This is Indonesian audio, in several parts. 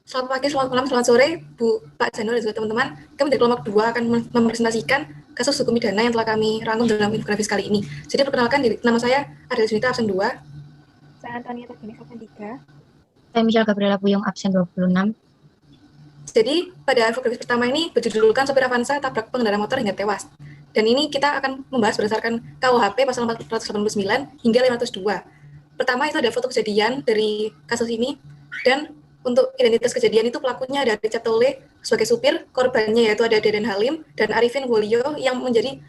Selamat pagi, selamat malam, selamat sore, Bu, Pak Janur, dan juga teman-teman. Kami dari kelompok 2 akan mempresentasikan kasus hukum pidana yang telah kami rangkum dalam infografis kali ini. Jadi perkenalkan diri, nama saya Arya Junita, absen 2. Saya Antonia Tergini, absen 3. Saya Michelle Gabriela Puyung, absen 26. Jadi pada infografis pertama ini berjudulkan sopir Avanza tabrak pengendara motor hingga tewas. Dan ini kita akan membahas berdasarkan KUHP pasal 489 hingga 502. Pertama itu ada foto kejadian dari kasus ini, dan untuk identitas kejadian itu pelakunya ada Richard Tole sebagai supir, korbannya yaitu ada Deden Halim dan Arifin Wolio yang menjadi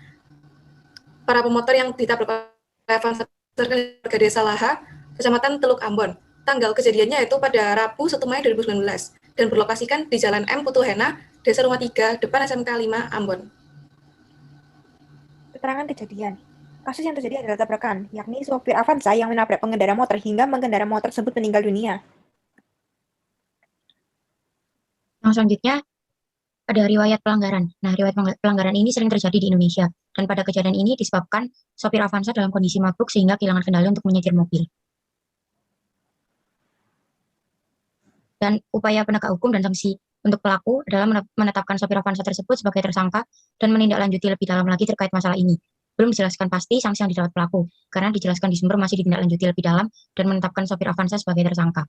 para pemotor yang ditabrak oleh Avanza warga desa Laha, kecamatan Teluk Ambon. Tanggal kejadiannya yaitu pada Rabu 1 Mei 2019 dan berlokasikan di Jalan M Putuhena, Desa Rumah 3, depan SMK 5 Ambon. Keterangan kejadian. Kasus yang terjadi adalah tabrakan, yakni sopir Avanza yang menabrak pengendara motor hingga pengendara motor tersebut meninggal dunia. Yang selanjutnya ada riwayat pelanggaran. Nah, riwayat pelanggaran ini sering terjadi di Indonesia. Dan pada kejadian ini disebabkan sopir Avanza dalam kondisi mabuk sehingga kehilangan kendali untuk menyetir mobil. Dan upaya penegak hukum dan sanksi untuk pelaku adalah menetapkan sopir Avanza tersebut sebagai tersangka dan menindaklanjuti lebih dalam lagi terkait masalah ini. Belum dijelaskan pasti sanksi yang didapat pelaku, karena dijelaskan di sumber masih ditindaklanjuti lebih dalam dan menetapkan sopir Avanza sebagai tersangka.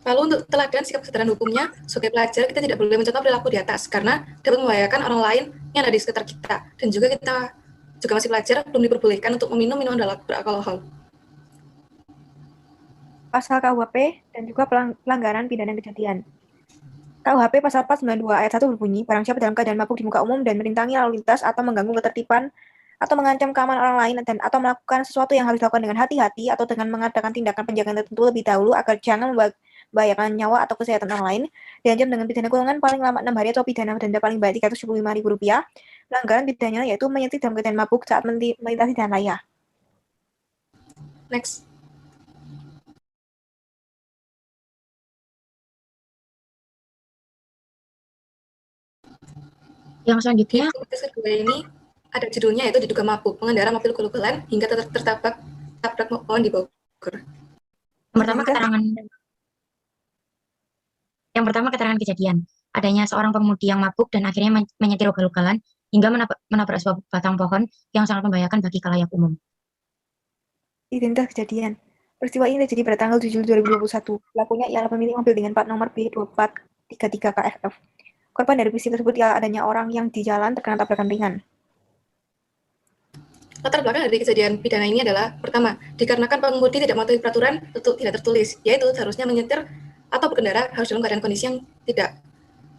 Lalu untuk teladan sikap kesadaran hukumnya, sebagai pelajar kita tidak boleh mencontoh perilaku di atas karena dapat membahayakan orang lain yang ada di sekitar kita. Dan juga kita juga masih pelajar, belum diperbolehkan untuk meminum minuman beralkohol. Pasal KUHP dan juga pelanggaran pidana kejadian. KUHP pasal 492 ayat 1 berbunyi, barang siapa dalam keadaan mabuk di muka umum dan merintangi lalu lintas atau mengganggu ketertiban atau mengancam keamanan orang lain dan atau melakukan sesuatu yang harus dilakukan dengan hati-hati atau dengan mengadakan tindakan penjagaan tertentu lebih dahulu agar jangan membahayakan nyawa atau kesehatan orang lain, diancam dengan pidana kurungan paling lama 6 hari atau pidana denda paling banyak Rp375.000. Pelanggaran pidananya yaitu menyetir dalam keadaan mabuk saat melintasi jalan raya. Next. Yang selanjutnya, kasus kedua ini ada judulnya yaitu diduga mabuk, pengendara mobil ugal-ugalan hingga tertabrak pohon di Bogor. Yang pertama keterangan kejadian. Adanya seorang pengemudi yang mabuk dan akhirnya menyetir ugal-ugalan hingga menabrak sebuah batang pohon yang sangat membahayakan bagi khalayak umum. Identitas kejadian. Peristiwa ini terjadi pada tanggal 7 Juli 2021. Pelakunya ialah pemilik mobil dengan plat nomor B2433KFF. Korban dari peristiwa tersebut ialah adanya orang yang di jalan terkena tabrakan ringan. Latar belakang dari kejadian pidana ini adalah, pertama, dikarenakan pengemudi tidak mematuhi peraturan tidak tertulis, yaitu seharusnya menyetir atau berkendara harus dalam keadaan kondisi yang tidak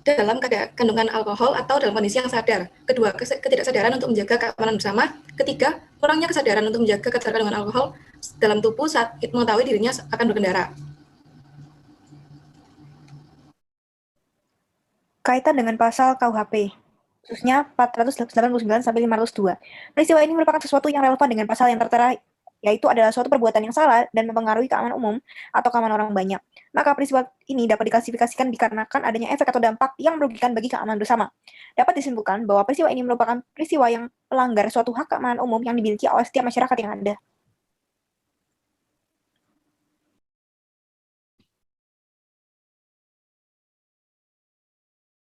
dalam kandungan alkohol atau dalam kondisi yang sadar. Kedua, ketidaksadaran untuk menjaga keamanan bersama. Ketiga, kurangnya kesadaran untuk menjaga kadar kandungan alkohol dalam tubuh saat mengetahui dirinya akan berkendara. Kaitan dengan pasal KUHP, khususnya 489 sampai 502. Peristiwa ini merupakan sesuatu yang relevan dengan pasal yang tertera, yaitu adalah suatu perbuatan yang salah dan mempengaruhi keamanan umum atau keamanan orang banyak. Maka peristiwa ini dapat diklasifikasikan dikarenakan adanya efek atau dampak yang merugikan bagi keamanan bersama. Dapat disimpulkan bahwa peristiwa ini merupakan peristiwa yang melanggar suatu hak keamanan umum yang dimiliki oleh setiap masyarakat yang ada.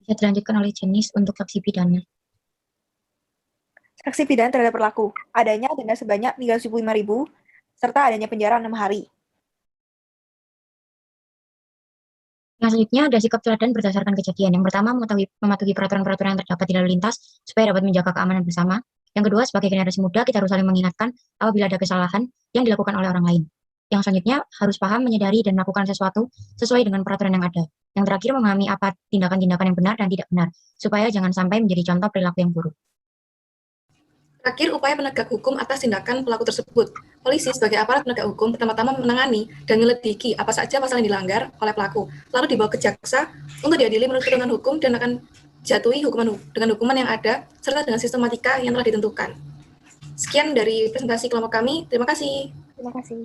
Bisa dilanjutkan oleh jenis untuk saksi pidana. Saksi pidana terhadap berlaku. Adanya denda sebanyak Rp375.000 serta adanya penjara 6 hari. Yang selanjutnya ada sikap teladan berdasarkan kejadian. Yang pertama, mematuhi peraturan-peraturan yang terdapat di lalu lintas supaya dapat menjaga keamanan bersama. Yang kedua, sebagai generasi muda, kita harus saling mengingatkan apabila ada kesalahan yang dilakukan oleh orang lain. Yang selanjutnya, harus paham, menyadari, dan melakukan sesuatu sesuai dengan peraturan yang ada. Yang terakhir, memahami apa tindakan-tindakan yang benar dan tidak benar, supaya jangan sampai menjadi contoh perilaku yang buruk. Terakhir, upaya penegak hukum atas tindakan pelaku tersebut. Polisi sebagai aparat penegak hukum pertama-tama menangani dan menyelidiki apa saja pasal yang dilanggar oleh pelaku, lalu dibawa ke jaksa untuk diadili menurut ketentuan hukum dan akan jatuhi dengan hukuman yang ada serta dengan sistematika yang telah ditentukan. Sekian dari presentasi kelompok kami. Terima kasih. Terima kasih.